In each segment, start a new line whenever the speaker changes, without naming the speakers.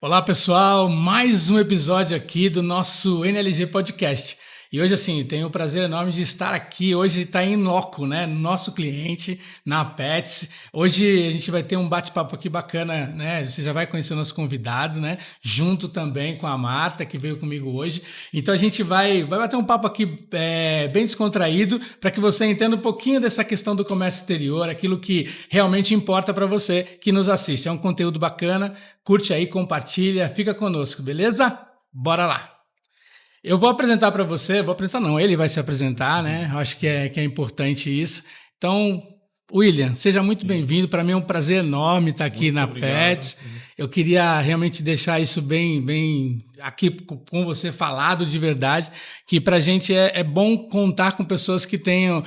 Olá, pessoal, mais um episódio aqui do nosso NLG Podcast. E hoje, assim, tenho o prazer enorme de estar aqui. Hoje está em loco, né? Nosso cliente, na Pets. Hoje a gente vai ter um bate-papo aqui bacana, né? Você já vai conhecer o nosso convidado, né? Junto também com a Marta, que veio comigo hoje. Então a gente vai bater um papo aqui bem descontraído para que você entenda um pouquinho dessa questão do comércio exterior, aquilo que realmente importa para você que nos assiste. É um conteúdo bacana. Curte aí, compartilha, fica conosco, beleza? Bora lá! Eu vou apresentar para você, vou apresentar não, ele vai se apresentar, né? Eu acho que é importante isso. Então, William, seja muito bem-vindo. Para mim é um prazer enorme estar aqui
Muito
na
obrigado.
Pets. Eu queria realmente deixar isso bem aqui com você falado de verdade, que para a gente é bom contar com pessoas que tenham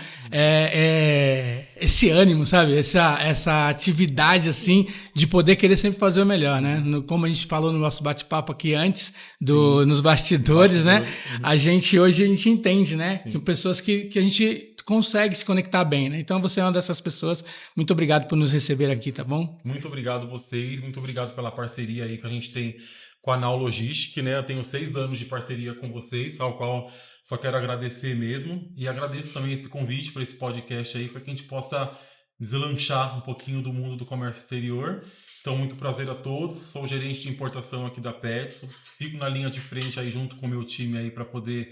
esse ânimo, sabe? Essa atividade assim de poder querer sempre fazer o melhor, né? Como a gente falou no nosso bate-papo aqui antes, nos bastidores, né? A gente entende, né? Que pessoas que a gente consegue se conectar bem, né? Então você é uma dessas pessoas. Muito obrigado por nos receber aqui, tá bom?
Muito obrigado a vocês, muito obrigado pela parceria aí que a gente tem com a Nau Logistic, né? Eu tenho 6 anos de parceria com vocês, ao qual só quero agradecer mesmo. E agradeço também esse convite para esse podcast aí, para que a gente possa deslanchar um pouquinho do mundo do comércio exterior. Então, muito prazer a todos. Sou o gerente de importação aqui da Pets. Fico na linha de frente aí junto com o meu time aí para poder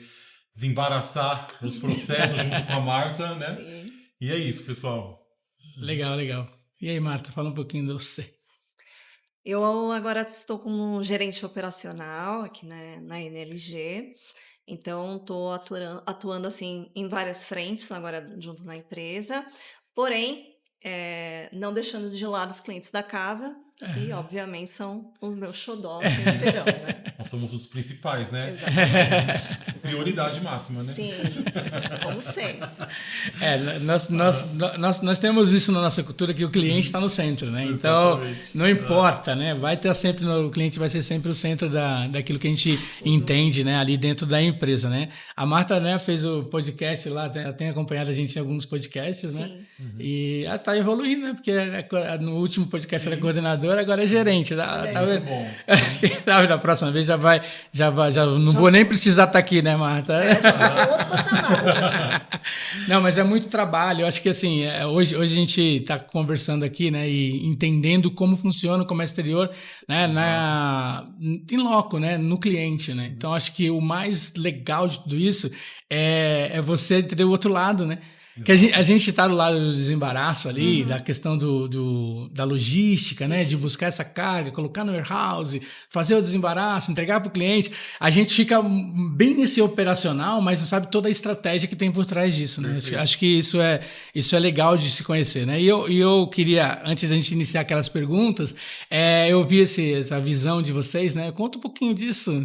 desembaraçar os processos junto com a Marta, né?
Sim.
E é isso, pessoal.
Legal. E aí, Marta, fala um pouquinho de você.
Eu agora estou como gerente operacional aqui na NLG, então estou atuando assim em várias frentes agora junto na empresa, porém não deixando de lado os clientes da casa, que obviamente são os meus xodós, sempre serão, né?
Nós somos os principais, né?
Exatamente.
Prioridade máxima, né?
Sim, como sempre.
Nós temos isso na nossa cultura, que o cliente está no centro, né? Então,
Exatamente.
não importa, né? O cliente vai ser sempre o centro daquilo que a gente entende, né? Ali dentro da empresa, né? A Marta, né, fez o podcast lá, tem acompanhado a gente em alguns podcasts, né?
Sim.
E ela está evoluindo, né? Porque no último podcast era coordenadora, agora é gerente. Tá
Muito bom.
Sabe, da próxima vez já não vou nem precisar estar aqui, né, Marta?
Já vai para outro patamar.
Não, mas é muito trabalho. Eu acho que assim, hoje a gente está conversando aqui, né, e entendendo como funciona o comércio exterior, né, em loco, né, no cliente, né. Então acho que o mais legal de tudo isso é você ter o outro lado, né. Que a gente está do lado do desembaraço ali, da questão da logística, né? De buscar essa carga, colocar no warehouse, fazer o desembaraço, entregar para o cliente. A gente fica bem nesse operacional, mas não sabe toda a estratégia que tem por trás disso, né? Acho que isso é legal de se conhecer, né? E eu queria, antes da gente iniciar aquelas perguntas, eu vi essa visão de vocês, né? Conta um pouquinho disso,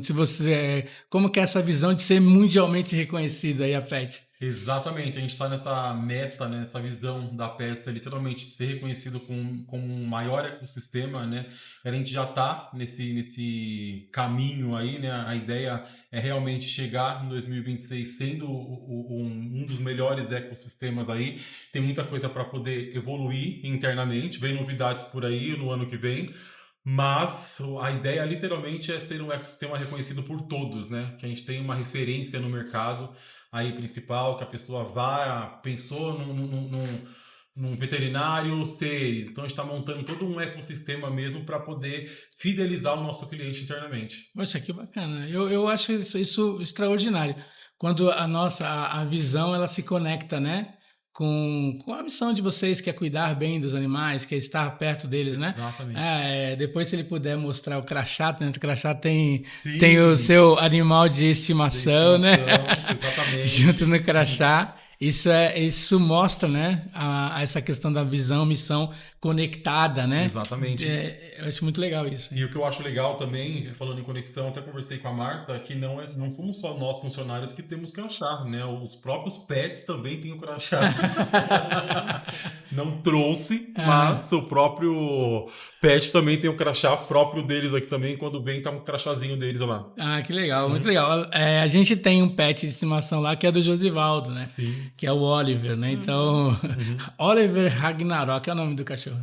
como que é essa visão de ser mundialmente reconhecido aí a Pet.
Exatamente, a gente está nessa meta, né, nessa visão da Pets, literalmente ser reconhecido como um maior ecossistema, né? A gente já está nesse caminho aí, né? A ideia é realmente chegar em 2026 sendo um dos melhores ecossistemas aí. Tem muita coisa para poder evoluir internamente, vem novidades por aí no ano que vem. Mas a ideia literalmente é ser um ecossistema reconhecido por todos, né? Que a gente tenha uma referência no mercado aí principal, que a pessoa pensou num veterinário seres. Então a gente está montando todo um ecossistema mesmo para poder fidelizar o nosso cliente internamente.
Poxa, que bacana. Eu acho isso extraordinário. Quando a visão ela se conecta, né? Com a missão de vocês, que é cuidar bem dos animais, que é estar perto deles, né?
Exatamente.
Depois, se ele puder mostrar o crachá, dentro do crachá tem
Sim.
o seu animal de estimação, né?
Exatamente.
Junto no crachá. Isso mostra, né, essa questão da visão, missão conectada, né?
Exatamente.
Eu acho muito legal isso.
E o que eu acho legal também, falando em conexão, até conversei com a Marta, que não somos só nós funcionários que temos crachá, né? Os próprios pets também têm o crachá. Não trouxe, mas o próprio pet também tem o crachá próprio deles aqui também. Quando vem, tá um crachazinho deles lá.
Ah, que legal, muito legal. A gente tem um pet de estimação lá que é do Josivaldo, né?
Sim.
Que é o Oliver, né? Então, Oliver Ragnarok é o nome do cachorro.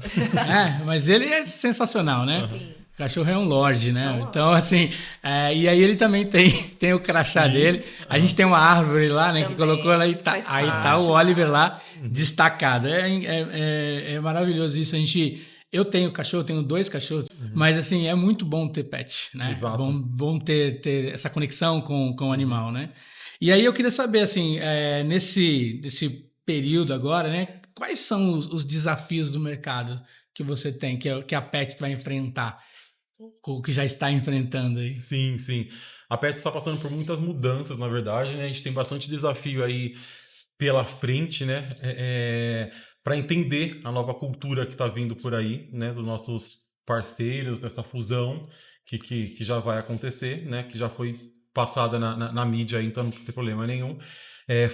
Mas ele é sensacional, né?
Sim.
O cachorro é um lorde, né?
É um
Então, assim, e aí ele também tem o crachá dele. A gente tem uma árvore lá, né? Que
Também
colocou lá e
faz
aí tá
parte
o Oliver
da-
lá destacado. É maravilhoso isso. Eu tenho cachorro, tenho 2 cachorros, mas assim, é muito bom ter pet, né?
Exato.
Bom ter essa conexão com o animal, né? E aí eu queria saber, assim, nesse período agora, né? Quais são os desafios do mercado que você tem, que a Pet vai enfrentar, ou que já está enfrentando aí?
Sim, sim. A Pet está passando por muitas mudanças, na verdade, né? A gente tem bastante desafio aí pela frente, né? Para entender a nova cultura que está vindo por aí, né? Dos nossos parceiros, dessa fusão que já vai acontecer, né? Que já foi passada na mídia aí, então não tem problema nenhum.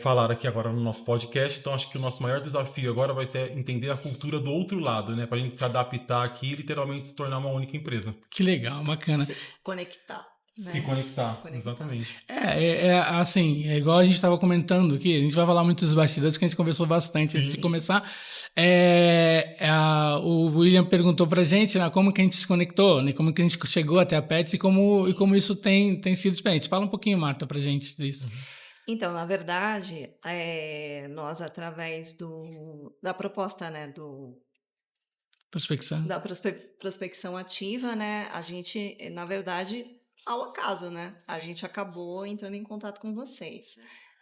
Falar aqui agora no nosso podcast, então acho que o nosso maior desafio agora vai ser entender a cultura do outro lado, né? Para a gente se adaptar aqui e literalmente se tornar uma única empresa.
Que legal, bacana.
Se conectar. Né?
Se conectar,
Se conectar.
exatamente.
Assim, é igual a gente estava comentando aqui, a gente vai falar muito dos bastidores, que a gente conversou bastante antes de começar. O William perguntou pra gente, né, como que a gente se conectou, né, como que a gente chegou até a Pets e como isso tem sido diferente. Fala um pouquinho, Marta, pra gente disso.
Então, na verdade, nós, através da proposta, né,
Prospecção.
da prospecção ativa, né, a gente, na verdade, ao acaso, né, a gente acabou entrando em contato com vocês.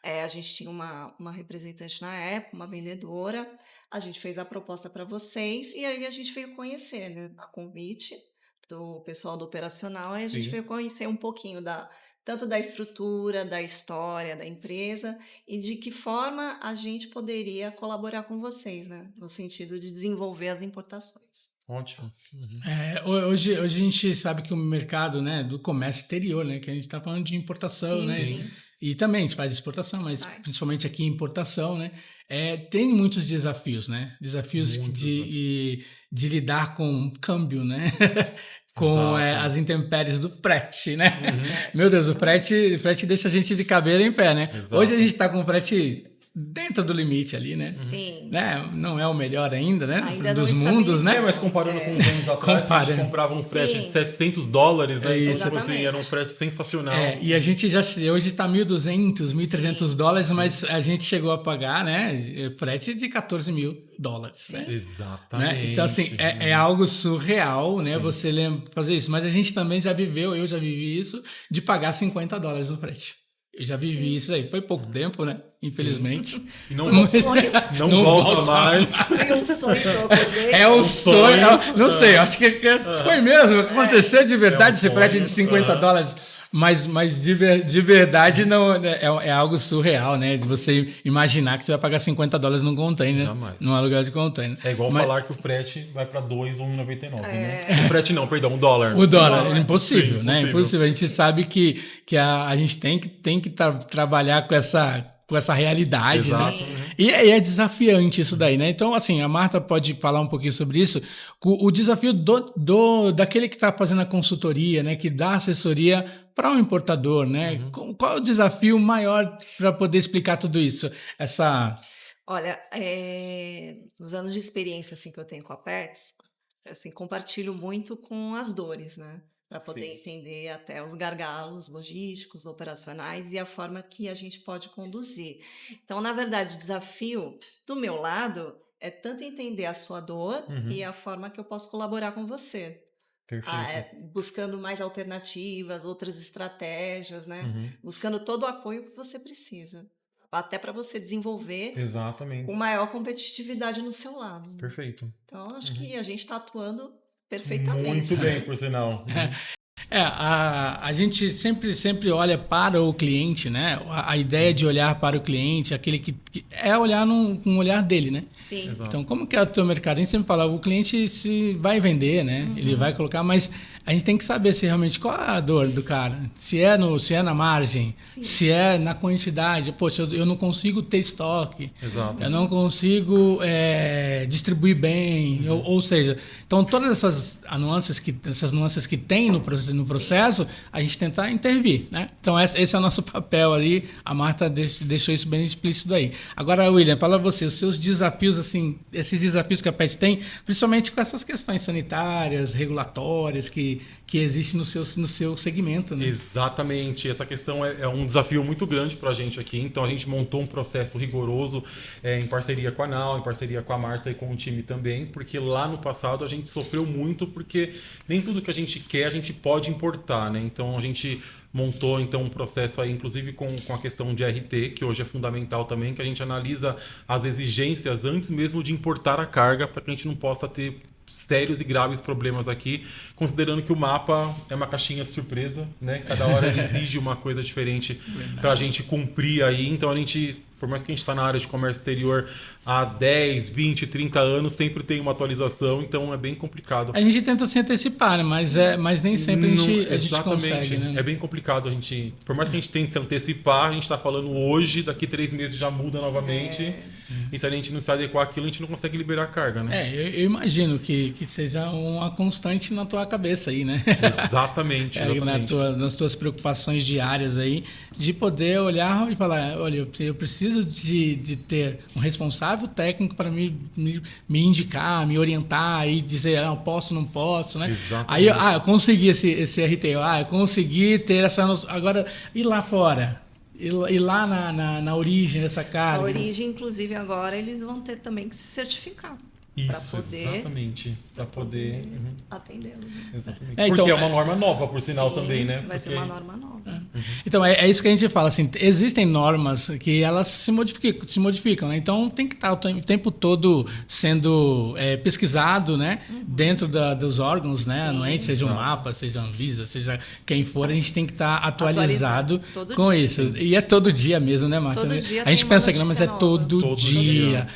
A gente tinha uma representante na época, uma vendedora, a gente fez a proposta para vocês e aí a gente veio conhecer, né, a convite do pessoal do operacional, e a gente
Sim.
veio conhecer um pouquinho tanto da estrutura, da história da empresa e de que forma a gente poderia colaborar com vocês, né, no sentido de desenvolver as importações.
Ótimo. Uhum.
Hoje a gente sabe que o mercado, né, do comércio exterior, né, que a gente está falando de importação,
Sim,
né,
sim.
e também a gente faz exportação, mas
Vai.
principalmente aqui importação, né, tem muitos desafios, né, desafios
Muitos
de lidar com câmbio, né, com
Exato.
as intempéries do frete, né.
Uhum.
Meu Deus, o frete deixa a gente de cabelo em pé, né.
Exato.
Hoje a gente está com o frete dentro do limite ali, né.
Sim.
Né? Não é o melhor ainda, né?
Ainda
dos
não
mundos, né?
Mas comparando com uns anos atrás, a gente
Comparando.
comprava um frete
Sim.
de $700, né? Então,
Isso.
tipo assim,
Exatamente.
era um frete sensacional.
E a gente hoje está $1.200, $1.300, mas a gente chegou a pagar, né? Frete de $14 mil, né?
Exatamente.
Né? Então, assim, é algo surreal, né?
Sim.
Você fazer isso. Mas a gente também eu já vivi isso, de pagar $50 no frete. Eu já vivi
Sim.
isso aí. Foi pouco tempo, né? Infelizmente.
E não,
Foi um sonho.
não volta mais.
Foi um sonho que eu acordei.
É o
sonho.
sonho. Não sei, acho que foi mesmo. Aconteceu de verdade esse
sonho.
frete de $50. Mas de verdade não é algo surreal, né? De você imaginar que você vai pagar $50 num container,
Jamais.
num aluguel de container.
É igual
Mas-
falar que o frete vai para $2,99, né? O frete não, perdão, $1.
O dólar
Dólar.
é impossível,
Sim,
né?
impossível.
Impossível. A gente sabe que a gente tem que trabalhar com essa realidade, né?
Exato.
Sim.
Uhum.
E é desafiante isso daí, né? Então, assim, a Marta pode falar um pouquinho sobre isso. O desafio daquele que está fazendo a consultoria, né? Que dá assessoria para um importador, né? Qual é o desafio maior para poder explicar tudo isso?
Olha, nos anos de experiência assim, que eu tenho com a Pets, eu assim, compartilho muito com as dores, né? Para poder
Sim.
entender até os gargalos logísticos, operacionais e a forma que a gente pode conduzir. Então, na verdade, o desafio do meu lado é tanto entender a sua dor
Uhum.
e a forma que eu posso colaborar com você.
Perfeito.
Buscando mais alternativas, outras estratégias, né?
Uhum.
Buscando todo o apoio que você precisa. Até para você desenvolver
Exatamente.
com maior competitividade no seu lado. Né?
Perfeito.
Então, acho que a gente está atuando perfeitamente.
Muito bem, por sinal.
A gente sempre olha para o cliente, né? A ideia de olhar para o cliente, aquele que é olhar com o olhar dele, né?
Sim.
Exato.
Então, como que é o teu mercado? A gente sempre fala, o cliente se vai vender, né? Ele vai colocar, mas a gente tem que saber se realmente qual é a dor do cara. Se é na margem,
Sim.
se é na quantidade. Poxa, eu não consigo ter estoque.
Exato.
Eu não consigo distribuir bem, ou seja, então todas essas nuances que tem no processo, a gente tentar intervir, né? Então esse é o nosso papel ali, a Marta deixou isso bem explícito aí. Agora, William, fala você, os seus desafios, assim, esses desafios que a Pet tem, principalmente com essas questões sanitárias, regulatórias, que que existe no seu segmento, né?
Exatamente, essa questão é um desafio muito grande para a gente aqui, então a gente montou um processo rigoroso em parceria com a Nau, em parceria com a Marta e com o time também, porque lá no passado a gente sofreu muito, porque nem tudo que a gente quer a gente pode importar, né? Então a gente montou então um processo aí, inclusive com a questão de RT, que hoje é fundamental também, que a gente analisa as exigências antes mesmo de importar a carga, para que a gente não possa ter sérios e graves problemas aqui, considerando que o mapa é uma caixinha de surpresa, né? Cada hora ele exige uma coisa diferente para a gente cumprir aí, então a gente, por mais que a gente está na área de comércio exterior há 10, 20, 30 anos, sempre tem uma atualização, então é bem complicado.
A gente tenta se antecipar, né? Mas nem sempre a gente consegue, né?
É bem complicado a gente, por mais que a gente tente se antecipar, a gente está falando hoje, daqui 3 meses já muda novamente, e se a gente não se adequar àquilo, a gente não consegue liberar a carga, né?
Eu imagino que seja uma constante na tua cabeça aí, né?
Exatamente.
Nas tuas preocupações diárias aí, de poder olhar e falar, olha, eu preciso de ter um responsável técnico para me indicar, me orientar e dizer, não posso, não posso, né?
Exatamente.
Aí, eu consegui esse RT, eu consegui ter essa noção. Agora, e lá fora? E lá na origem dessa carga?
A origem, inclusive, agora eles vão ter também que se certificar.
Isso, exatamente. Para poder
atendê-los. Né?
Exatamente. Porque é uma norma nova, por sinal, também, né?
Vai ser uma norma nova.
Então, é isso que a gente fala, assim, existem normas que elas se modificam, né? Então, tem que estar o tempo todo sendo pesquisado, né? Dentro dos órgãos, né? Anuentes, seja o MAPA, seja a Anvisa, seja quem for, a gente tem que estar atualizado com dia. Isso. E é todo dia mesmo, né, Marta?
Todo dia
a gente pensa que não, mas é
nova.
todo dia.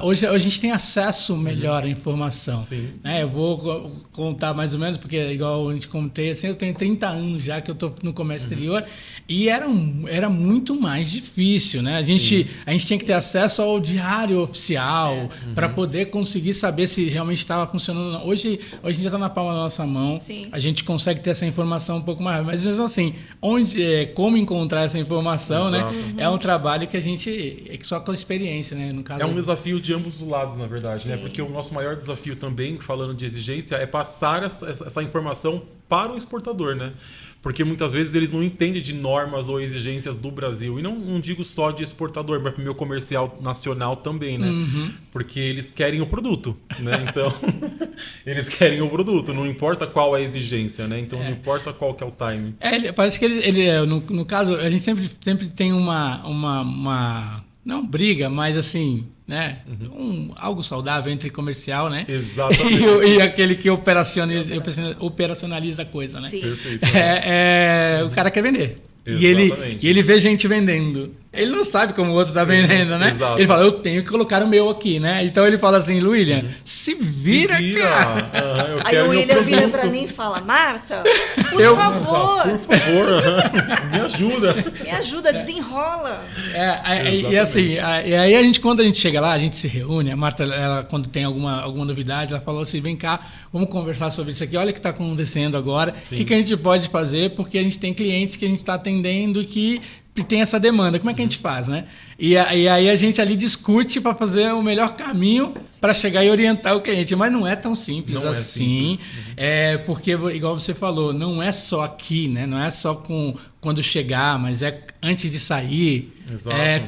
Hoje a gente tem acesso melhor à informação.
Sim.
Né? Eu vou contar mais ou menos, porque igual a gente contei, assim, eu tenho 30 anos já que eu estou no comércio exterior e era muito mais difícil, né? A gente tinha que ter acesso ao diário oficial para poder conseguir saber se realmente estava funcionando. Hoje a gente já está na palma da nossa mão, a gente consegue ter essa informação um pouco mais, mas assim, como encontrar essa informação, né? É um trabalho que a gente, só com a experiência, né? No caso,
é um desafio de ambos os lados, na verdade, né? Porque o nosso maior desafio também, falando de exigência, é passar essa informação para o exportador, né? Porque muitas vezes eles não entendem de normas ou exigências do Brasil. E não digo só de exportador, mas para o meu comercial nacional também, né? Porque eles querem o produto, né? Então, eles querem o produto, não importa qual é a exigência, né? Então, não importa qual que é o timing.
Parece que ele no caso, a gente sempre tem uma não briga, mas assim, né? Algo saudável entre comercial, né?
Exatamente.
E aquele que operacionaliza a coisa, né?
Sim.
Perfeito.
O cara quer vender.
Exatamente.
E ele vê gente vendendo. Ele não sabe como o outro está vendendo, né?
Exato.
Ele fala, eu tenho que colocar o meu aqui, né? Então ele fala assim, William, se vira, cara.
Aí o William vira pra mim e fala, Marta, por favor.
Por favor, me ajuda.
Me ajuda, desenrola.
E assim, e aí quando a gente chega lá, a gente se reúne, a Marta, ela, quando tem alguma novidade, ela falou assim, vem cá, vamos conversar sobre isso aqui, olha o que está acontecendo agora, o que a gente pode fazer, porque a gente tem clientes que a gente está atendendo e que tem essa demanda, como é que a gente faz, né? E aí a gente ali discute para fazer o melhor caminho para chegar e orientar o cliente, mas não é tão simples assim, porque, igual você falou, não é só aqui, né? Não é só quando chegar, mas é antes de sair,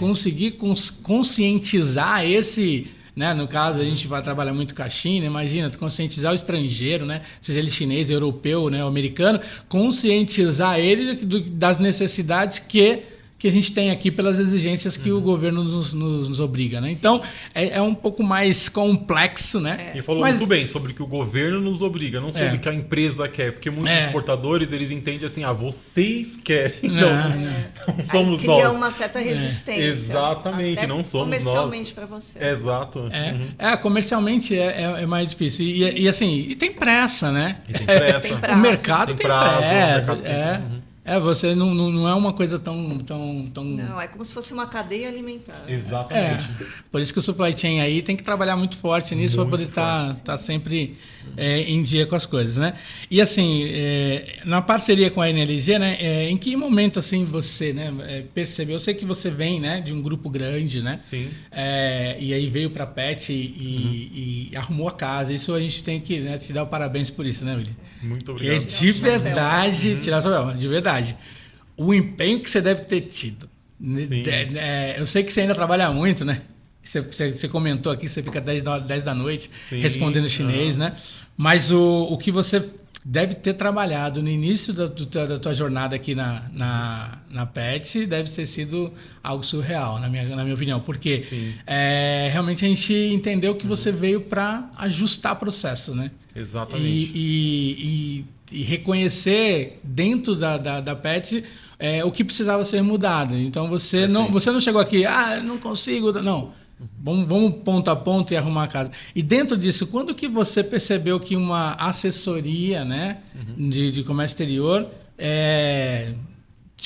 conseguir conscientizar esse... Né? No caso, a gente vai trabalhar muito com a China, imagina, conscientizar o estrangeiro, né? Seja ele chinês, europeu, né? Americano, conscientizar ele das necessidades que a gente tem aqui pelas exigências que o governo nos obriga, né? Então, é um pouco mais complexo, né?
E falou muito bem sobre o que o governo nos obriga, não sobre o que a empresa quer, porque muitos exportadores, eles entendem assim, vocês querem, não somos nós.
Cria uma certa resistência.
Exatamente,
até
não somos nós.
Comercialmente para você.
Exato.
Comercialmente é mais difícil. E assim, e tem pressa, né?
E tem pressa.
O mercado tem pressa. Você não é uma coisa tão...
Não, é como se fosse uma cadeia alimentar.
Exatamente.
Por isso que o supply chain aí tem que trabalhar muito forte nisso para poder estar sempre em dia com as coisas, né? E assim, na parceria com a NLG, né? Em que momento assim você, né, percebeu? Eu sei que você vem, né, de um grupo grande, né?
Sim.
E aí veio para a PET e arrumou a casa. Isso a gente tem que, né, te dar o parabéns por isso, né, Willi?
Muito
Que
obrigado.
de verdade, tirar o chapéu, de verdade. O empenho que você deve ter tido.
Sim.
Eu sei que você ainda trabalha muito, né? Você comentou aqui, você fica 10 da noite
Sim.
respondendo chinês, né? Mas o que você deve ter trabalhado no início da tua jornada aqui na PET deve ter sido algo surreal, na minha opinião. Porque realmente a gente entendeu que você veio para ajustar processo, né?
Exatamente.
E reconhecer dentro da PET o que precisava ser mudado. Então você não chegou aqui, não consigo, não. Vamos ponto a ponto e arrumar a casa. E dentro disso, quando que você percebeu que uma assessoria, né, de comércio exterior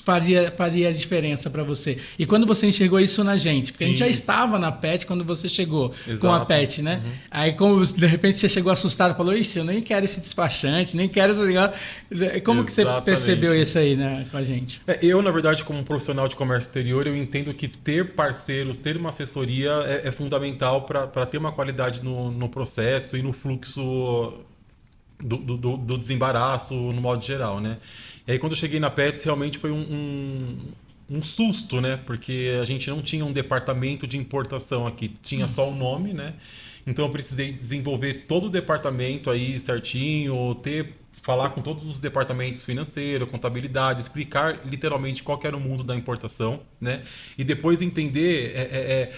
faria a diferença para você? E quando você enxergou isso na gente? Porque a gente já estava na PET quando você chegou com a PET, né? Aí, como de repente você chegou assustado e falou, eu nem quero esse despachante, nem quero esse negócio. Como que você percebeu isso aí, né, com a gente?
Eu, na verdade, como profissional de comércio exterior, eu entendo que ter parceiros, ter uma assessoria é fundamental para ter uma qualidade no processo e no fluxo do desembaraço no modo geral, né? E aí quando eu cheguei na Pets realmente foi um susto, né? Porque a gente não tinha um departamento de importação aqui, tinha só o nome, né? Então eu precisei desenvolver todo o departamento aí certinho, falar com todos os departamentos financeiro, contabilidade, explicar literalmente qual que era o mundo da importação, né? E depois entender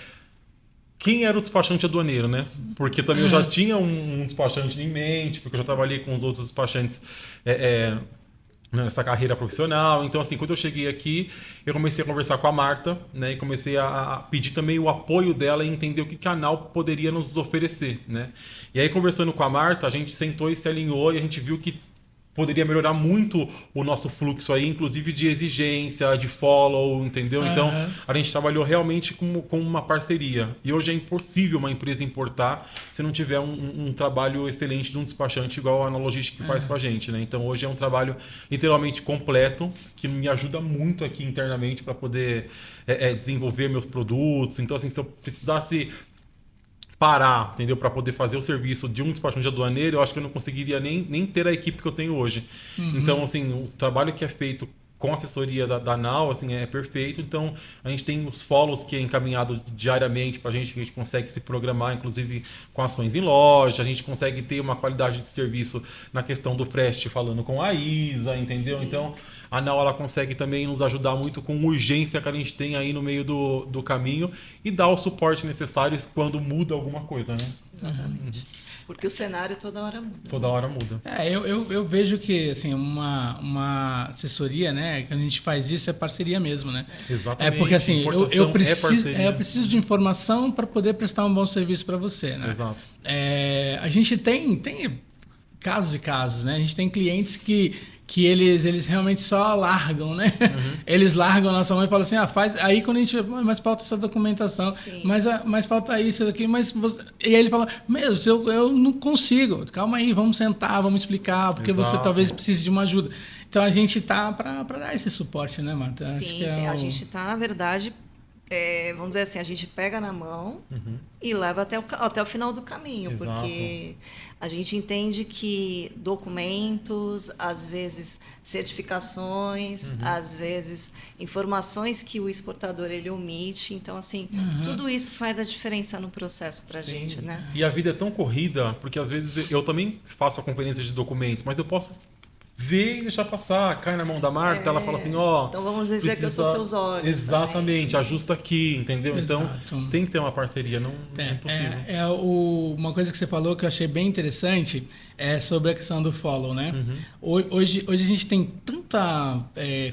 quem era o despachante aduaneiro, né? Porque também eu já tinha um despachante em mente, porque eu já trabalhei com os outros despachantes nessa carreira profissional. Então, assim, quando eu cheguei aqui, eu comecei a conversar com a Marta, né? E comecei a pedir também o apoio dela e entender o que a ANAL poderia nos oferecer, né? E aí, conversando com a Marta, a gente sentou e se alinhou e a gente viu que poderia melhorar muito o nosso fluxo aí, inclusive de exigência, de follow, entendeu? Então, a gente trabalhou realmente com uma parceria. E hoje é impossível uma empresa importar se não tiver um trabalho excelente de um despachante igual a Analogistic faz com a gente, né? Então, hoje é um trabalho literalmente completo, que me ajuda muito aqui internamente para poder desenvolver meus produtos. Então, assim, se eu precisasse parar, entendeu? Para poder fazer o serviço de um despachante aduaneiro, eu acho que eu não conseguiria nem ter a equipe que eu tenho hoje. Então, assim, o trabalho que é feito com a assessoria da ANAL, assim, é perfeito. Então, a gente tem os follows que é encaminhado diariamente para a gente, que a gente consegue se programar, inclusive com ações em loja, a gente consegue ter uma qualidade de serviço na questão do frete, falando com a Isa, entendeu? Sim. Então, a ANAL, ela consegue também nos ajudar muito com urgência que a gente tem aí no meio do caminho e dar o suporte necessário quando muda alguma coisa, né?
Exatamente. Porque o cenário toda hora muda.
Toda hora muda.
Eu vejo que assim, uma assessoria, né, que a gente faz isso é parceria mesmo, né?
Exatamente.
Porque assim, eu preciso de informação para poder prestar um bom serviço para você, né?
Exato.
A gente tem casos e casos, né? A gente tem clientes que eles realmente só largam, né? Eles largam a nossa mão e falam assim, faz... Aí quando a gente... Mas falta essa documentação, mas falta isso aqui, mas... E aí ele fala, eu não consigo. Calma aí, vamos sentar, vamos explicar, porque você talvez precise de uma ajuda. Então a gente tá para dar esse suporte, né, Marta?
Sim, a gente tá, na verdade... vamos dizer assim, a gente pega na mão e leva até o final do caminho. Exato. Porque a gente entende que documentos, às vezes certificações, às vezes informações que o exportador ele omite. Então, assim, tudo isso faz a diferença no processo para a gente, né?
E a vida é tão corrida, porque às vezes eu também faço a conferência de documentos, mas eu posso ver e deixar passar, cai na mão da Marta, ela fala assim,
então vamos dizer que eu sou seus olhos.
Exatamente,
também.
Ajusta aqui, entendeu?
Exato.
Então tem que ter uma parceria, não é impossível.
Uma coisa que você falou que eu achei bem interessante é sobre a questão do follow, né? Hoje a gente tem tanta puta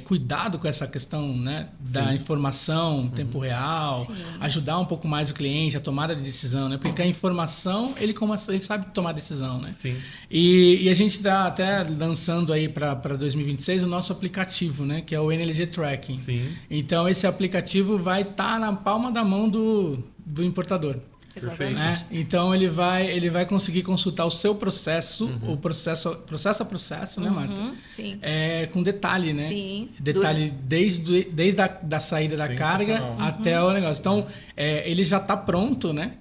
cuidado com essa questão, né, da
Sim.
informação, tempo real,
Sim.
ajudar um pouco mais o cliente a tomada de decisão, né? Porque a informação, ele sabe tomar decisão, né?
Sim.
E a gente está até lançando aí para 2026 o nosso aplicativo, né? Que é o NLG Tracking.
Sim.
Então, esse aplicativo vai estar na palma da mão do importador.
Exatamente.
Né? Então ele vai conseguir consultar o seu processo, o processo a processo, né, Marta?
Sim.
Com detalhe, né?
Sim.
Detalhe desde a da saída da carga
Sensacional.
até o negócio. Então ele já está pronto, né?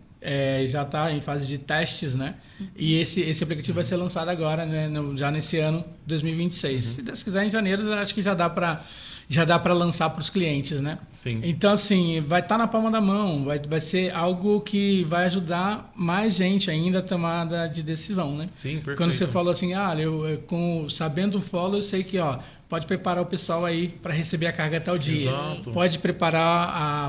Já está em fase de testes, né? E esse aplicativo vai ser lançado agora, né? Já nesse ano 2026. Se Deus quiser, em janeiro, acho que já dá para lançar para os clientes, né?
Sim.
Então, assim, vai estar na palma da mão, vai ser algo que vai ajudar mais gente ainda a tomada de decisão, né?
Sim, perfeito.
Quando você falou assim, sabendo o follow, eu sei que, pode preparar o pessoal aí para receber a carga até o dia.
Exato.
Pode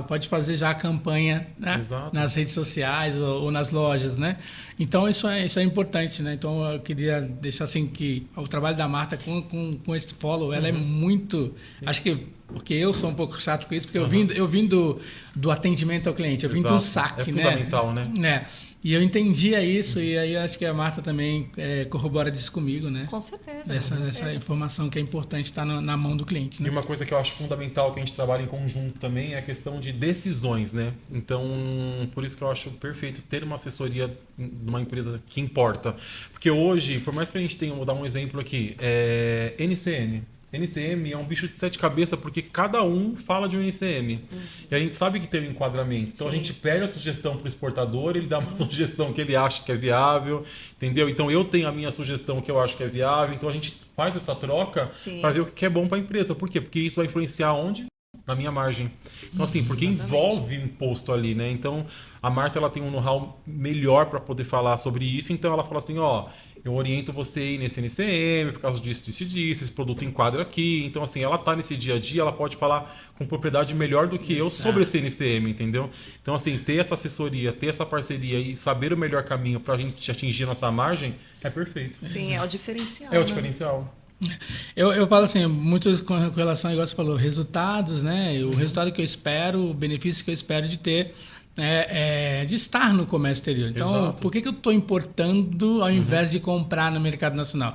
pode fazer já a campanha, né?
Exato.
Nas redes sociais ou nas lojas, né? Então isso é importante, né? Então eu queria deixar assim que o trabalho da Marta com esse follow, ela é muito, acho que porque eu sou um pouco chato com isso, porque eu vim do atendimento ao cliente, eu vim do saque,
é
né?
fundamental, né?
E eu entendia isso e aí acho que a Marta também corrobora disso comigo, né?
Com certeza.
Essa informação que é importante estar na mão do cliente,
E
né?
uma coisa que eu acho fundamental que a gente trabalha em conjunto também é a questão de decisões, né? Então, por isso que eu acho perfeito ter uma assessoria de uma empresa que importa. Porque hoje, por mais que a gente tenha, vou dar um exemplo aqui, NCM. NCM é um bicho de 7 cabeças porque cada um fala de um NCM. E a gente sabe que tem um enquadramento. Então a
Sim.
gente pede a sugestão para o exportador, ele dá uma sugestão que ele acha que é viável, entendeu? Então eu tenho a minha sugestão que eu acho que é viável. Então a gente faz essa troca
Sim.
para ver o que é bom para a empresa. Por quê? Porque isso vai influenciar onde? Na minha margem. Então assim, porque
Exatamente.
envolve imposto ali, né? Então a Marta ela tem um know-how melhor para poder falar sobre isso. Então ela fala assim, eu oriento você aí nesse NCM por causa disso, esse produto enquadra aqui. Então, assim, ela tá nesse dia a dia, ela pode falar com propriedade melhor do que eu sobre esse NCM, entendeu? Então, assim, ter essa assessoria, ter essa parceria e saber o melhor caminho pra gente atingir nossa margem é perfeito.
Sim, é o diferencial.
É o
né?
diferencial.
Eu falo assim, muito com relação, igual você falou, resultados, né? O resultado que eu espero, o benefício que eu espero de ter, de estar no comércio exterior. Então,
Exato.
por que eu estou importando ao invés de comprar no mercado nacional?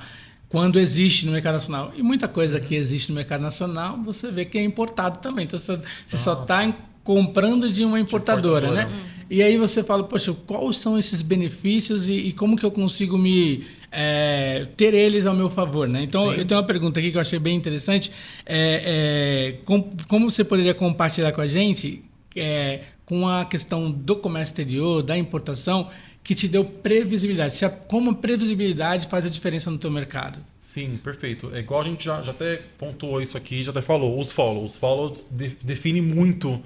Quando existe no mercado nacional. E muita coisa que existe no mercado nacional, você vê que é importado também. Então, você só está comprando de uma importadora, né? E aí você fala, poxa, quais são esses benefícios e como que eu consigo ter eles ao meu favor, né? Então,
Sim.
eu tenho uma pergunta aqui que eu achei bem interessante. Como você poderia compartilhar com a gente com a questão do comércio exterior, da importação, que te deu previsibilidade? Como a previsibilidade faz a diferença no teu mercado?
Sim, perfeito. É igual a gente já até pontuou isso aqui, já até falou, os follows. Os follows definem muito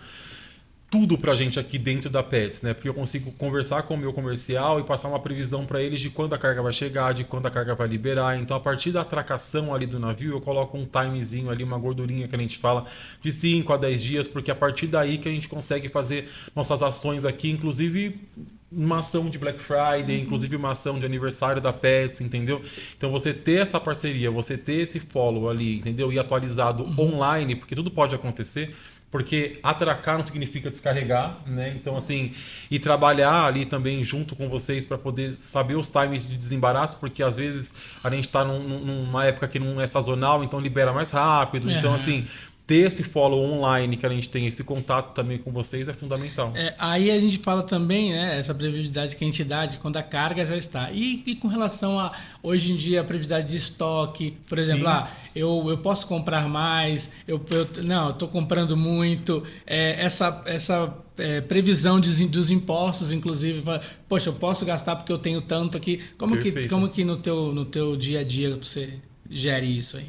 tudo pra gente aqui dentro da Pets, né? Porque eu consigo conversar com o meu comercial e passar uma previsão para eles de quando a carga vai chegar, de quando a carga vai liberar. Então, a partir da atracação ali do navio, eu coloco um timezinho ali, uma gordurinha que a gente fala de 5 a 10 dias, porque é a partir daí que a gente consegue fazer nossas ações aqui, inclusive uma ação de Black Friday, inclusive uma ação de aniversário da Pets, entendeu? Então, você ter essa parceria, você ter esse follow ali, entendeu? E atualizado online, porque tudo pode acontecer. Porque atracar não significa descarregar, né? Então, assim, e trabalhar ali também junto com vocês para poder saber os times de desembaraço, porque às vezes a gente está numa época que não é sazonal, então libera mais rápido. Então, assim, ter esse follow online que a gente tem, esse contato também com vocês é fundamental.
Aí a gente fala também, né, essa previsibilidade que a gente dá de quando a carga já está. E com relação a, hoje em dia, a previsibilidade de estoque, por exemplo, eu posso comprar mais, eu estou comprando muito, essa previsão dos impostos, inclusive, poxa, eu posso gastar porque eu tenho tanto aqui. Como que no teu dia a dia você gere isso aí?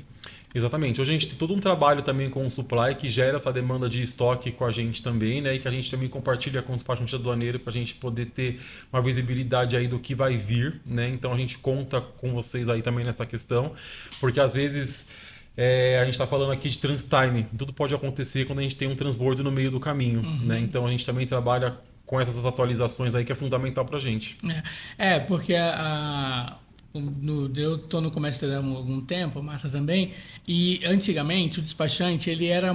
Exatamente. Hoje a gente tem todo um trabalho também com o supply que gera essa demanda de estoque com a gente também, né? E que a gente também compartilha com o despachante aduaneiro para a gente poder ter uma visibilidade aí do que vai vir, né? Então a gente conta com vocês aí também nessa questão, porque às vezes a gente está falando aqui de transtime, tudo pode acontecer quando a gente tem um transbordo no meio do caminho, né? Então a gente também trabalha com essas atualizações aí que é fundamental para a gente.
Porque Eu estou no comércio há algum tempo, a Marta também, e antigamente o despachante ele era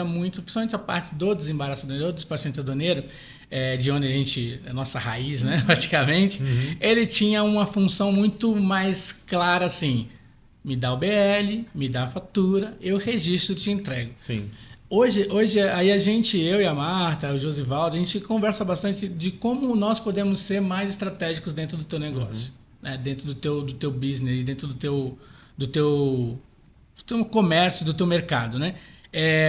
muito, principalmente a parte do desembaraço do despachante aduaneiro, de onde a nossa raiz, né, praticamente, ele tinha uma função muito mais clara assim, me dá o BL, me dá a fatura, eu registro e te entrego.
Sim.
Hoje aí eu e a Marta, o Josivaldo, a gente conversa bastante de como nós podemos ser mais estratégicos dentro do teu negócio, né? Dentro do teu business, dentro do teu comércio, do teu mercado, né?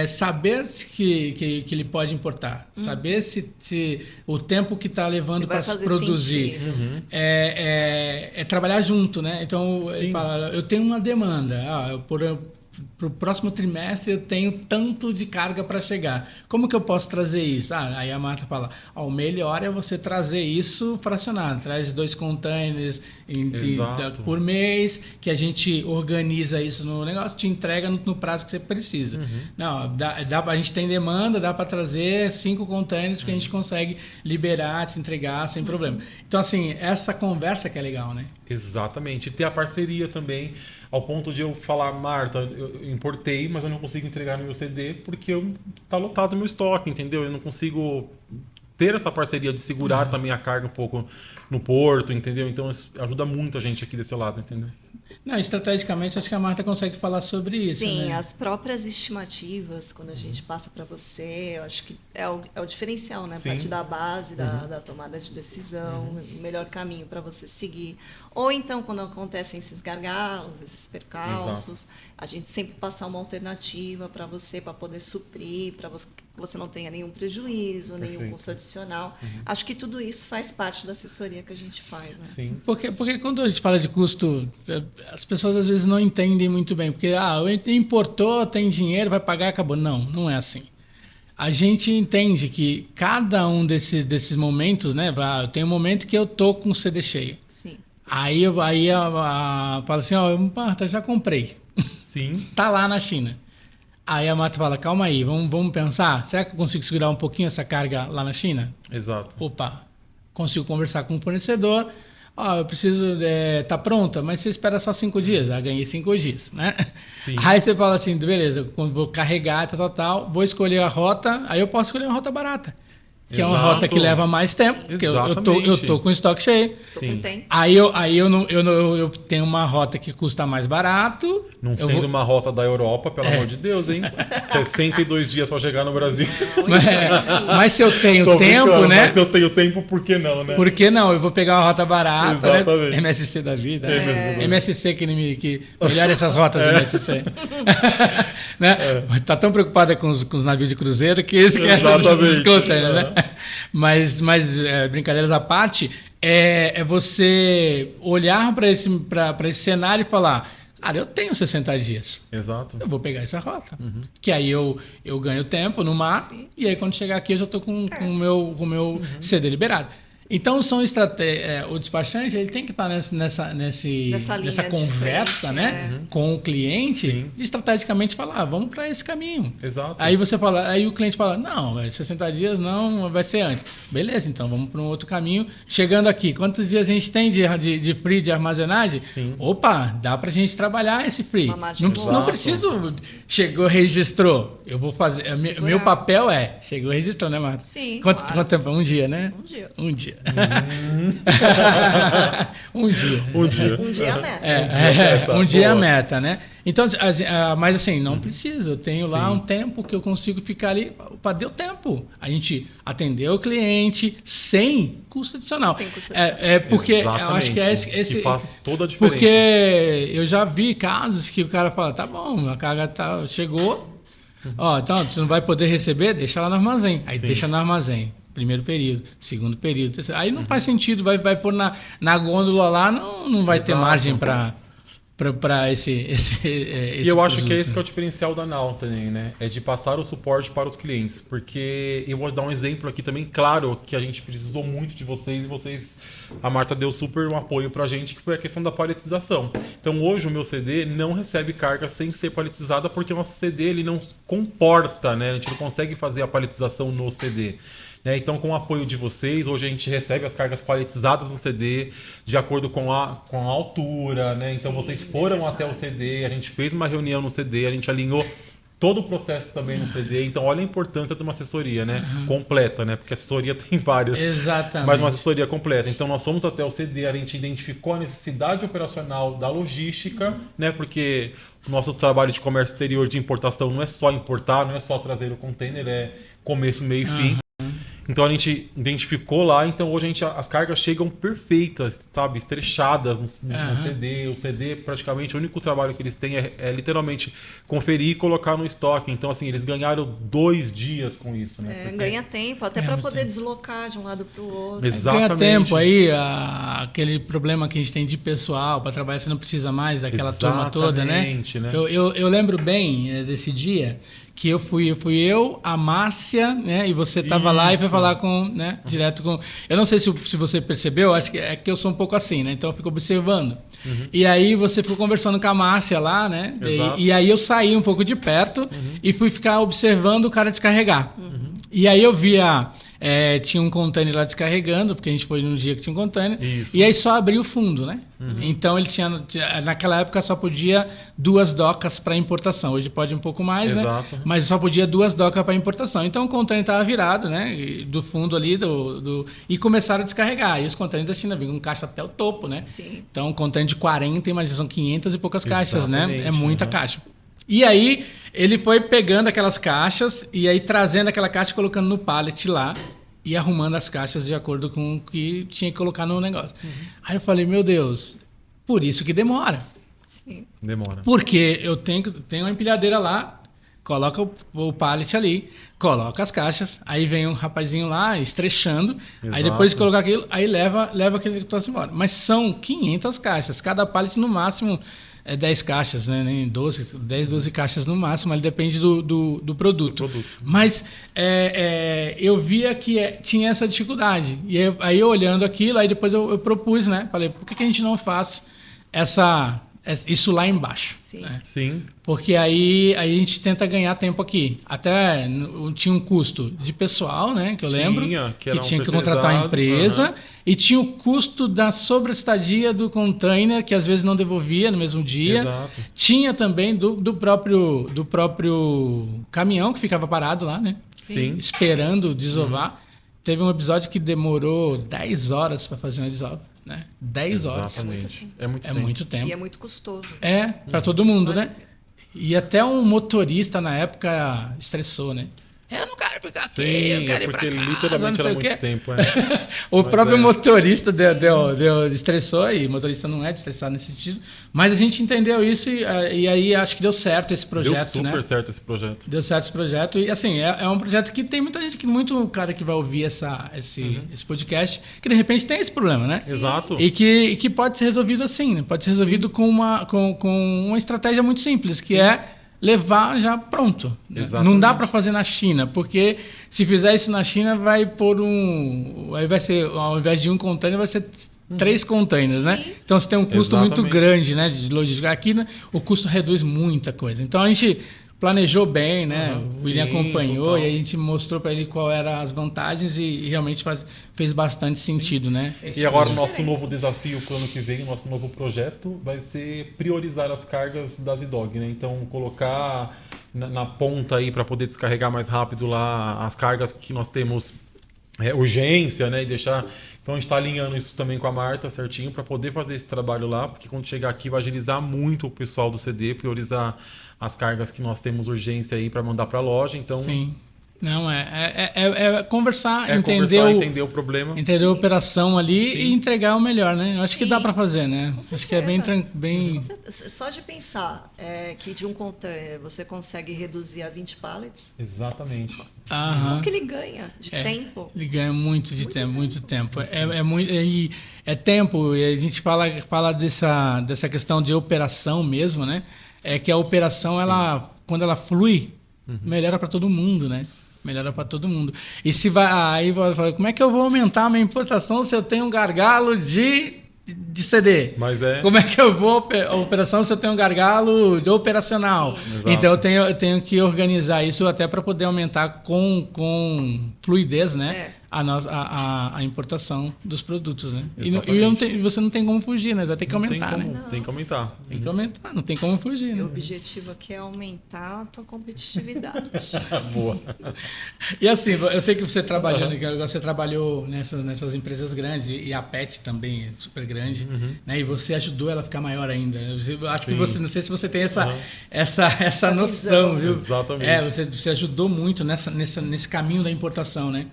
Saber que ele pode importar, saber se o tempo que está levando para se produzir é trabalhar junto, né? Então, ele fala, eu tenho uma demanda, para o próximo trimestre eu tenho tanto de carga para chegar. Como que eu posso trazer isso? Aí a Marta fala, o melhor é você trazer isso fracionado. Traz 2 containers por mês, que a gente organiza isso no negócio, te entrega no prazo que você precisa. Não, a gente tem demanda, dá para trazer 5 containers que a gente consegue liberar, te entregar sem problema. Então, assim, essa conversa que é legal, né?
Exatamente. E ter a parceria também, ao ponto de eu falar, Marta, eu importei, mas eu não consigo entregar no meu CD porque tá lotado o meu estoque, entendeu? Eu não consigo ter essa parceria de segurar também a carga um pouco no porto, entendeu? Então isso ajuda muito a gente aqui desse lado, entendeu?
Não, estrategicamente, acho que a Marta consegue falar sobre isso.
Sim,
né?
As próprias estimativas, quando a gente passa para você, eu acho que é o diferencial, né? Para te dar a base da tomada de decisão, o melhor caminho para você seguir. Ou então, quando acontecem esses gargalos, esses percalços, a gente sempre passar uma alternativa para você, para poder suprir, para que você não tenha nenhum prejuízo, nenhum custo adicional. Acho que tudo isso faz parte da assessoria que a gente faz, né?
Sim.
Porque quando a gente fala de custo, as pessoas às vezes não entendem muito bem, porque importou, tem dinheiro, vai pagar, acabou. Não é assim. A gente entende que cada um desses momentos, né? Tem um momento que eu tô com o CD cheio.
Sim.
Aí fala assim, Marta, já comprei.
Sim.
Tá lá na China. Aí a Marta fala, calma aí, vamos pensar, será que eu consigo segurar um pouquinho essa carga lá na China?
Exato.
Opa, consigo conversar com o fornecedor, eu preciso, tá pronta, mas você espera só 5 dias. Ganhei 5 dias, né?
Sim.
Aí você fala assim, beleza, vou carregar, tal, vou escolher a rota, aí eu posso escolher uma rota barata. Se é uma rota que leva mais tempo, porque eu tô com o estoque cheio.
Sim.
Aí eu tenho uma rota que custa mais barato.
Não sendo uma rota da Europa, pelo amor de Deus, hein? 62 dias para chegar no Brasil.
Mas se eu tenho tempo, né?
Mas se eu tenho tempo, por que não, né?
Por que não? Eu vou pegar uma rota barata,
exatamente.
Né? MSC da vida. MSC que melhora essas rotas do MSC. Né? Tá tão preocupada com os navios de cruzeiro que esquece dos descontos, né? Mas brincadeiras à parte, é você olhar para esse cenário e falar, cara, eu tenho 60 dias.
Exato.
Eu vou pegar essa rota. Que aí eu ganho tempo no mar. Sim. E aí quando chegar aqui eu já estou com o meu CD liberado. Então são estratégias. O despachante ele tem que estar nessa conversa, frente, né, com o cliente, de estrategicamente falar, vamos para esse caminho.
Exato.
Aí o cliente fala, não, 60 dias não, vai ser antes. Beleza, então vamos para um outro caminho. Chegando aqui, quantos dias a gente tem de free de armazenagem?
Sim.
Opa, dá para a gente trabalhar esse free. Não preciso. Chegou, registrou. Eu vou fazer. Meu papel chegou, registrou, né, Marta?
Sim.
Quanto tempo? Um dia, né?
Um dia.
Um dia.
Um dia é a meta.
Um dia é a meta, né? Então, mas assim, não precisa. Eu tenho lá um tempo que eu consigo ficar ali. Opa, deu tempo. A gente atendeu o cliente sem custo adicional.
Sem custo adicional.
Porque eu acho que esse
que faz toda a diferença.
Porque eu já vi casos que o cara fala, tá bom, a carga chegou. Então você não vai poder receber, deixa lá no armazém. Aí deixa no armazém. Primeiro período, segundo período, terceiro. Aí não faz sentido, vai pôr na gôndola lá, não vai ter margem para para esse
E eu acho que é
produto,
esse que é
né?
o diferencial da Now também, né? É de passar o suporte para os clientes. Porque eu vou dar um exemplo aqui também, claro, que a gente precisou muito de vocês e vocês, a Marta deu super um apoio pra gente, que foi a questão da paletização. Então hoje o meu CD não recebe carga sem ser paletizada, porque o nosso CD ele não comporta, né? A gente não consegue fazer a paletização no CD. Né? Então, com o apoio de vocês, hoje a gente recebe as cargas paletizadas no CD de acordo com a altura, né? Então,
Sim,
vocês foram até o
necessários.
CD, a gente fez uma reunião no CD, a gente alinhou todo o processo também no CD. Então, olha a importância de uma assessoria, né? Completa, né? Porque assessoria tem várias, mas uma
Exatamente.
assessoria completa. Então, nós fomos até o CD, a gente identificou a necessidade operacional da logística, né? Porque o nosso trabalho de comércio exterior de importação não é só importar, não é só trazer o container, é começo, meio e fim. Então a gente identificou lá, então hoje as cargas chegam perfeitas, sabe? Estrechadas no CD. O CD, praticamente, o único trabalho que eles têm é literalmente conferir e colocar no estoque. Então, assim, eles ganharam 2 dias com isso, né? Porque...
Ganha tempo, até
É,
para
mas
poder
é.
deslocar de um lado para o outro.
Ganha tempo
Exatamente.
aí, aquele problema que a gente tem de pessoal para trabalhar, você não precisa mais daquela turma toda, né?
Exatamente, né?
Eu lembro bem desse dia que fui eu, a Márcia, né? E você tava lá e foi
Isso.
falar com, né? Direto com. Eu não sei se você percebeu, acho que é que eu sou um pouco assim, né? Então eu fico observando. E aí você ficou conversando com a Márcia lá, né?
Exato.
E aí eu saí um pouco de perto e fui ficar observando o cara descarregar. E aí eu via. Tinha um container lá descarregando, porque a gente foi num dia que tinha um container.
Isso.
E aí só abria o fundo, né? Então ele naquela época só podia 2 docas para importação. Hoje pode um pouco mais,
Exato.
né? Mas só podia 2 docas para importação. Então o container estava virado, né? Do fundo ali e começaram a descarregar. E os containers da China vinham com caixa até o topo, né?
Sim.
Então um container de 40, mas são 500 e poucas caixas, né?
Exatamente,
É muita
aham.
caixa. E aí ele foi pegando aquelas caixas e aí trazendo aquela caixa e colocando no pallet lá e arrumando as caixas de acordo com o que tinha que colocar no negócio. Aí eu falei, meu Deus, por isso que demora.
Sim.
Demora.
Porque eu tenho uma empilhadeira lá, coloca o pallet ali, coloca as caixas, aí vem um rapazinho lá estrechando, aí
Exato.
depois de colocar aquilo, aí leva aquele troço embora. Mas são 500 caixas, cada pallet no máximo 10 caixas, né? Nem 12 caixas no máximo, ali depende do produto. Mas eu via que tinha essa dificuldade. E aí eu olhando aquilo, aí depois eu propus, né? Falei, por que a gente não faz isso lá embaixo?
Sim.
Né?
Sim.
Porque aí a gente tenta ganhar tempo aqui. Até tinha um custo de pessoal, né? Que eu lembro.
Que era um
tinha que contratar uma empresa.
terceirizado,
E tinha o custo da sobreestadia do container, que às vezes não devolvia no mesmo dia.
Exato.
Tinha também do próprio caminhão que ficava parado lá, né?
Sim.
Esperando desovar. Teve um episódio que demorou 10 horas para fazer uma desova. Né? 10 horas.
Exatamente. É muito
É
tempo.
muito tempo.
E é muito custoso.
Para todo mundo,
Vale a
né?
pena.
E até um motorista na época estressou, né? Eu não quero ficar aqui, eu
Sim,
quero
é
ir pra
porque
casa,
literalmente
não sei
era
o quê.
muito tempo.
O
Mas
próprio
é.
motorista estressou, e motorista não é de estressar nesse sentido, mas a gente entendeu isso e aí acho que deu certo esse projeto,
Deu super
né?
certo esse projeto.
Deu certo esse projeto e assim, é um projeto que tem muita gente, muito cara que vai ouvir esse podcast, que de repente tem esse problema, né?
Exato.
E que pode ser resolvido assim, né? Pode ser resolvido com uma estratégia muito simples, que é levar já pronto. Né?
Exatamente.
Não dá para fazer na China, porque se fizer isso na China, vai pôr aí vai ser, ao invés de um container, vai ser 3 containers, né? Então você tem um custo muito
Exatamente.
grande, né, de logística. Aqui, né, o custo reduz muita coisa. Então a gente planejou bem, né? O William
Sim,
acompanhou
total.
e aí a gente mostrou para ele qual eram as vantagens e realmente fez bastante sentido, né?
E agora o
faz
nosso
diferença.
novo desafio para o ano que vem, o nosso novo projeto, vai ser priorizar as cargas das IDOG, né? Então colocar na ponta aí para poder descarregar mais rápido lá as cargas que nós temos urgência, né? E deixar. Então a gente está alinhando isso também com a Marta certinho para poder fazer esse trabalho lá, porque quando chegar aqui vai agilizar muito o pessoal do CD, priorizar as cargas que nós temos urgência aí para mandar para a loja. Então
Sim. Não, é conversar,
Entender o problema.
entender a
Sim.
operação ali
Sim.
e entregar o melhor, né? Eu acho que dá
Sim.
para fazer, né?
Com
Acho que é bem...
Só de pensar que de um container você consegue reduzir a 20 pallets,
Exatamente.
o
Aham.
que ele ganha de tempo?
Ele ganha muito de
Muito
tempo, muito tempo.
Muito
É tempo, e a gente fala dessa questão de operação mesmo, né? É que a operação,
Sim.
quando ela flui, melhora para todo mundo, né? Melhora para todo mundo. E se vai, aí vai falar, como é que eu vou aumentar a minha importação se eu tenho um gargalo de CD?
Mas é.
Como é que eu vou a operação se eu tenho um gargalo de operacional?
Sim.
Exato.
Então eu tenho que organizar isso até para poder aumentar com fluidez, né?
É.
A importação dos produtos, né?
Exatamente.
Você não tem como fugir, né? Vai ter que
Não tem
aumentar,
como,
né?
tem que aumentar.
Tem que aumentar, não tem como fugir,
O
né?
objetivo aqui é aumentar a tua competitividade.
Boa.
E assim, eu sei que você trabalhou nessas empresas grandes e a Pet também é super grande, né? E você ajudou ela a ficar maior ainda. Eu acho que
Sim.
você, não sei se você tem essa
Essa
noção,
visão.
viu?
Exatamente.
Você ajudou muito nesse caminho da importação, né?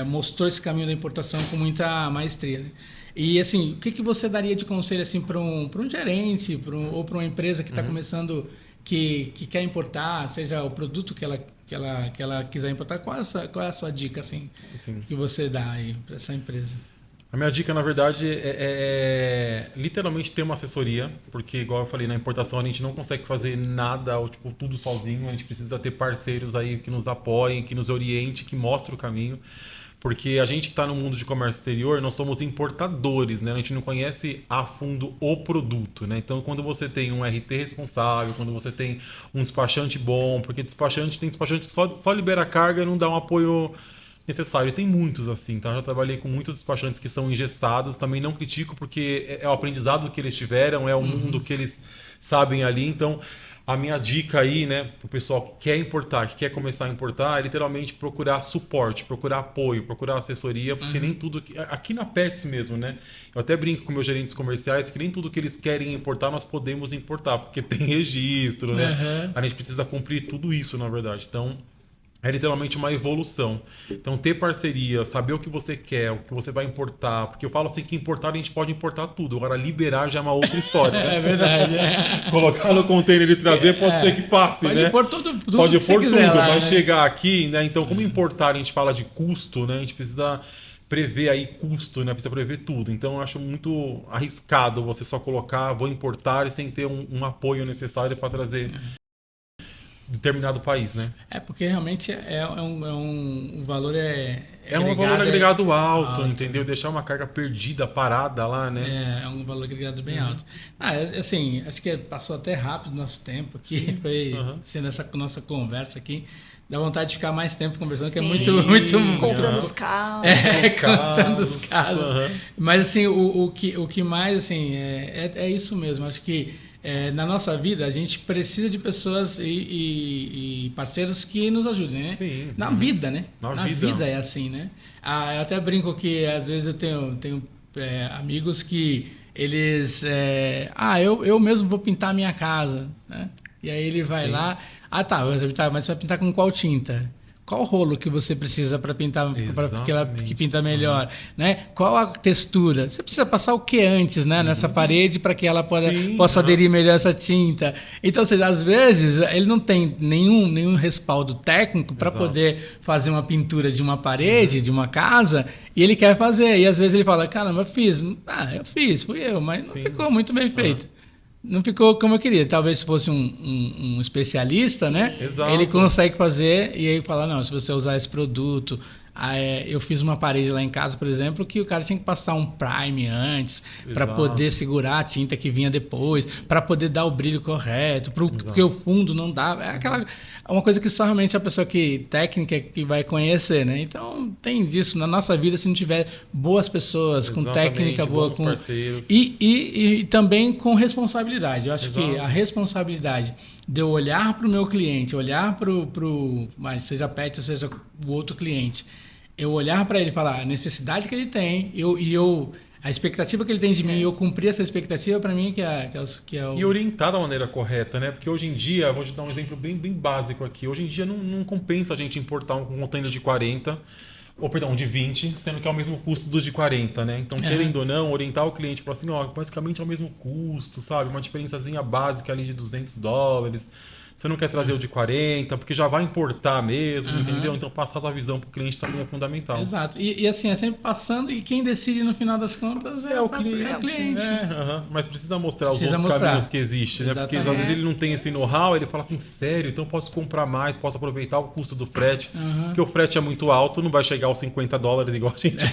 Mostrou esse caminho da importação com muita maestria, né? E assim, o que você daria de conselho assim para um gerente, ou para uma empresa que está começando, que quer importar, seja o produto que ela quiser importar, qual é a sua dica assim,
Assim,
que você dá aí para essa empresa?
a minha dica, na verdade, é literalmente ter uma assessoria, porque, igual eu falei, na importação a gente não consegue fazer nada, ou, tipo, tudo sozinho, a gente precisa ter parceiros aí que nos apoiem, que nos orientem, que mostrem o caminho. Porque a gente que está no mundo de comércio exterior, nós somos importadores, né? A gente não conhece a fundo o produto, né? Então, quando você tem um RT responsável, quando você tem um despachante bom, porque tem despachante que só libera a carga e não dá um apoio necessário. E tem muitos assim, tá? Eu já trabalhei com muitos despachantes que são engessados, também não critico porque é o aprendizado que eles tiveram, é o mundo que eles sabem ali, então... A minha dica aí, né, pro pessoal que quer importar, que quer começar a importar, é literalmente procurar suporte, procurar apoio, procurar assessoria, porque nem tudo... Aqui na Pets mesmo, né? Eu até brinco com meus gerentes comerciais que nem tudo que eles querem importar, nós podemos importar, porque tem registro, né? A gente precisa cumprir tudo isso, na verdade. Então... É literalmente uma evolução. Então, ter parceria, saber o que você quer, o que você vai importar. Porque eu falo assim que importar, a gente pode importar tudo. Agora, liberar já é uma outra história.
É verdade.
Colocar no container e trazer pode ser que passe,
Pode
né?
pôr tudo
Pode
que você
pôr
quiser
tudo,
lá,
vai
né?
chegar aqui, né? Então, como importar, a gente fala de custo, né? A gente precisa prever aí custo, né? Precisa prever tudo. Então, eu acho muito arriscado você só colocar, vou importar, e sem ter um apoio necessário para trazer determinado país, né?
Porque realmente o valor
É um valor agregado alto,
alto,
entendeu? Deixar uma carga perdida, parada lá, né?
É um valor agregado bem alto. Assim, acho que passou até rápido o nosso tempo aqui.
Sim.
Foi assim, nessa nossa conversa aqui. Dá vontade de ficar mais tempo conversando, que é
Sim.
muito...
Contando os casos.
Contando os casos.
Aham.
Mas assim, o que mais assim, é isso mesmo. Acho que na nossa vida a gente precisa de pessoas e parceiros que nos ajudem, né?
Sim.
Na vida, né?
Na
vida.
vida
É assim, né? Eu até brinco que às vezes eu tenho amigos que eles... eu mesmo vou pintar a minha casa, né? E aí ele vai
Sim.
lá... mas você vai pintar com qual tinta? Qual rolo que você precisa para pintar, que pinta melhor, né? Qual a textura? Você precisa passar o que antes, né? Nessa parede para que ela possa aderir melhor essa tinta. Então, às vezes, ele não tem nenhum respaldo técnico para poder fazer uma pintura de uma parede, de uma casa, e ele quer fazer. E às vezes ele fala, caramba, eu fiz, fui eu, mas não ficou muito bem feito. Não ficou como eu queria. Talvez se fosse um especialista, né?
Exato.
Ele consegue fazer e aí fala, não, se você usar esse produto... eu fiz uma parede lá em casa, por exemplo, que o cara tinha que passar um prime antes para poder segurar a tinta que vinha depois, para poder dar o brilho correto, porque o fundo não dava. É uma coisa que só realmente a pessoa técnica que vai conhecer, né? Então tem disso na nossa vida, se não tiver boas pessoas com técnica boa, com
parceiros.
E também com responsabilidade. Eu acho que a responsabilidade de eu olhar para o meu cliente, olhar mas seja Pet ou seja o outro cliente, eu olhar para ele e falar a necessidade que ele tem, eu A expectativa que ele tem de mim e eu cumprir essa expectativa, para mim, que é o...
E orientar da maneira correta, né? Porque hoje em dia, vou te dar um exemplo bem básico aqui. Hoje em dia não compensa a gente importar um container de 40, ou perdão, de 20, sendo que é o mesmo custo dos de 40, né? Então, querendo ou não, orientar o cliente para assim, ó, basicamente é o mesmo custo, sabe? Uma diferençazinha básica ali de $200. Você não quer trazer o de 40, porque já vai importar mesmo, entendeu? Então passar essa visão para o cliente também é fundamental.
Exato. E assim, é sempre passando e quem decide no final das contas
é o cliente. Mas precisa mostrar os outros caminhos que existem, né? Porque às vezes ele não tem esse know-how, ele fala assim, sério, então eu posso comprar mais, posso aproveitar o custo do frete, porque o frete é muito alto, não vai chegar aos $50 igual a gente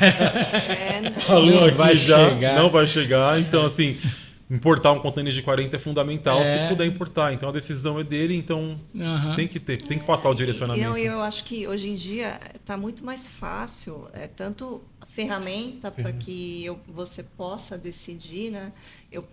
falou aqui já. Não vai chegar, então assim... Importar um container de 40 é fundamental, se puder importar. Então a decisão é dele, então tem que passar o direcionamento.
Eu acho que hoje em dia está muito mais fácil, tanto a ferramenta para que você possa decidir, né?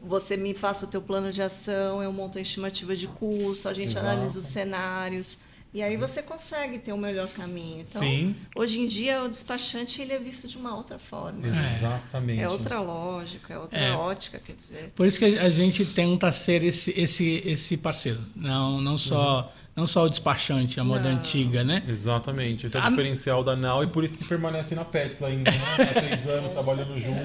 Você me passa o teu plano de ação, eu monto a estimativa de custo, a gente analisa os cenários. E aí você consegue ter o melhor caminho. Então, hoje em dia, o despachante ele é visto de uma outra forma.
Exatamente.
É outra lógica, é outra ótica, quer dizer.
Por isso que a gente tenta ser esse parceiro. Não só o despachante, a moda antiga, né?
Exatamente. Esse é o diferencial da Now e por isso que permanece na Pets ainda, né? Há 6 anos trabalhando juntos.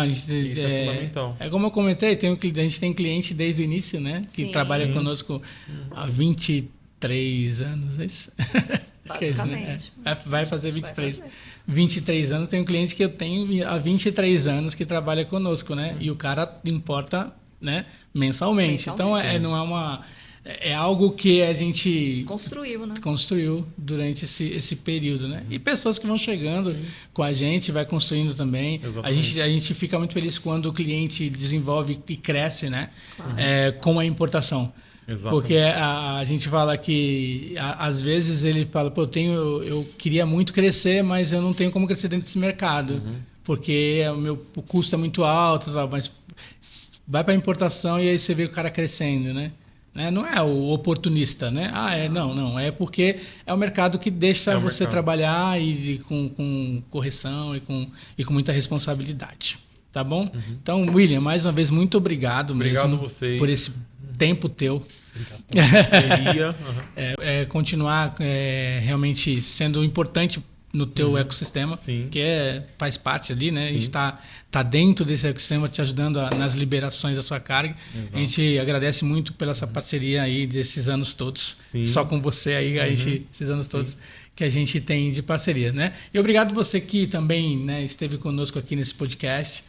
Isso é fundamental.
É como eu comentei, a gente tem cliente desde o início, né? Que trabalha conosco há 23 anos, é isso?
Basicamente.
Vai fazer 23. 23 anos, tem um cliente que eu tenho há 23 anos que trabalha conosco, né? E o cara importa, né, mensalmente. Então, não é uma... É algo que a gente...
Construiu, né?
Construiu durante esse período, né? E pessoas que vão chegando com a gente, vai construindo também. A gente fica muito feliz quando o cliente desenvolve e cresce, né? Com a importação. Exatamente. Porque a gente fala que às vezes ele fala, pô, eu queria muito crescer, mas eu não tenho como crescer dentro desse mercado, porque o custo é muito alto, mas vai para importação e aí você vê o cara crescendo, né? Não é o oportunista, né? Não, é porque é o mercado que deixa você trabalhar e com correção e com muita responsabilidade, tá bom? Então, William, mais uma vez, muito obrigado mesmo
a vocês
por esse tempo teu. Continuar realmente sendo importante no teu ecossistema, que faz parte ali, né? A gente tá dentro desse ecossistema te ajudando nas liberações da sua carga. A gente agradece muito pela essa parceria aí desses anos todos. Só com você aí, esses anos todos que a gente tem de parceria, né? E obrigado você que também, né, esteve conosco aqui nesse podcast.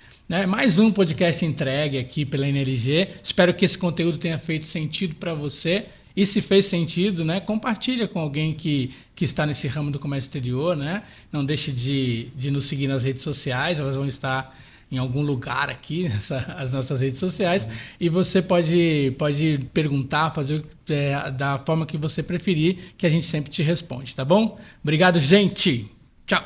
Mais um podcast entregue aqui pela NLG. Espero que esse conteúdo tenha feito sentido para você. E se fez sentido, né, compartilha com alguém que está nesse ramo do comércio exterior, né? Não deixe de nos seguir nas redes sociais, elas vão estar em algum lugar aqui, as nossas redes sociais. E você pode perguntar, fazer da forma que você preferir, que a gente sempre te responde, tá bom? Obrigado, gente! Tchau!